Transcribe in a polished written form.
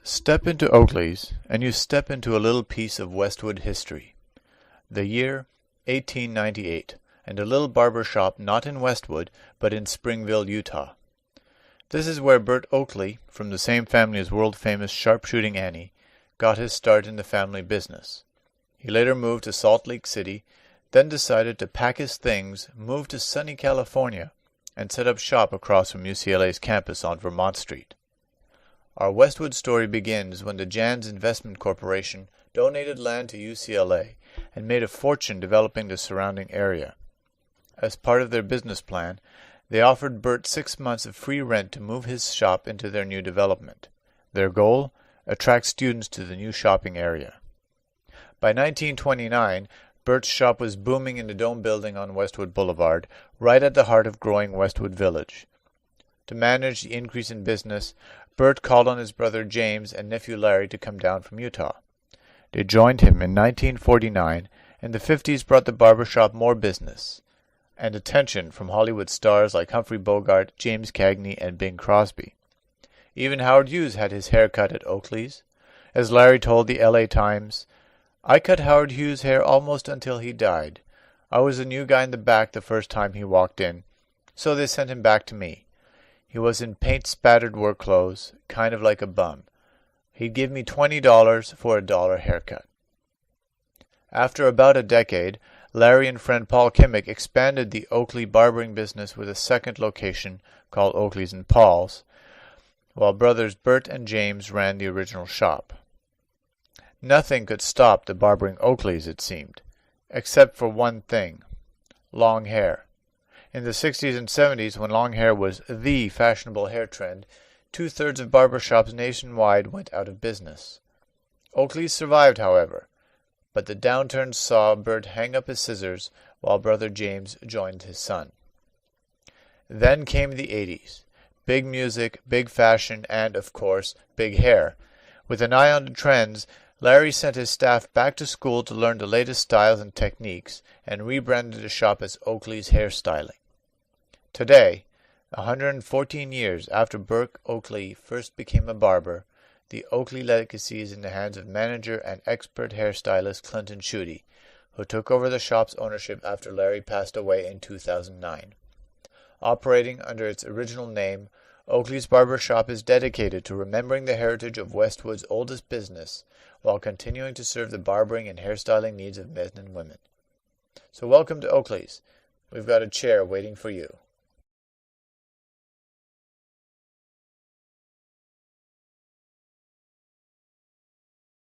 Step into Oakley's, and you step into a little piece of Westwood history. The year 1898, and a little barber shop not in Westwood, but in Springville, Utah. This is where Bert Oakley, from the same family as world-famous sharpshooting Annie, got his start in the family business. He later moved to Salt Lake City, then decided to pack his things, move to sunny California, and set up shop across from UCLA's campus on Vermont Street. Our Westwood story begins when the Jans Investment Corporation donated land to UCLA and made a fortune developing the surrounding area. As part of their business plan, they offered Bert 6 months of free rent to move his shop into their new development. Their goal? Attract students to the new shopping area. By 1929, Bert's shop was booming in the Dome building on Westwood Boulevard, right at the heart of growing Westwood Village. To manage the increase in business, Bert called on his brother James and nephew Larry to come down from Utah. They joined him in 1949, and the 50s brought the barber shop more business and attention from Hollywood stars like Humphrey Bogart, James Cagney, and Bing Crosby. Even Howard Hughes had his hair cut at Oakley's. As Larry told the LA Times, "I cut Howard Hughes' hair almost until he died. I was a new guy in the back the first time he walked in, so they sent him back to me. He was in paint-spattered work clothes, kind of like a bum. He'd give me $20 for a $1 haircut." After about a decade, Larry and friend Paul Kimmick expanded the Oakley barbering business with a second location called Oakley's and Paul's, while brothers Bert and James ran the original shop. Nothing could stop the barbering Oakleys, it seemed, except for one thing: long hair. In the 60s and 70s, when long hair was the fashionable hair trend, 2/3 of barbershops nationwide went out of business. Oakley's survived, however, but the downturn saw Bert hang up his scissors while brother James joined his son. Then came the 80s. Big music, big fashion, and, of course, big hair. With an eye on the trends, Larry sent his staff back to school to learn the latest styles and techniques, and rebranded the shop as Oakley's Hairstyling. Today, 114 years after Bert Oakley first became a barber, the Oakley legacy is in the hands of manager and expert hairstylist Clinton Schutte, who took over the shop's ownership after Larry passed away in 2009. Operating under its original name, Oakley's Barber Shop is dedicated to remembering the heritage of Westwood's oldest business, while continuing to serve the barbering and hairstyling needs of men and women. So welcome to Oakley's. We've got a chair waiting for you.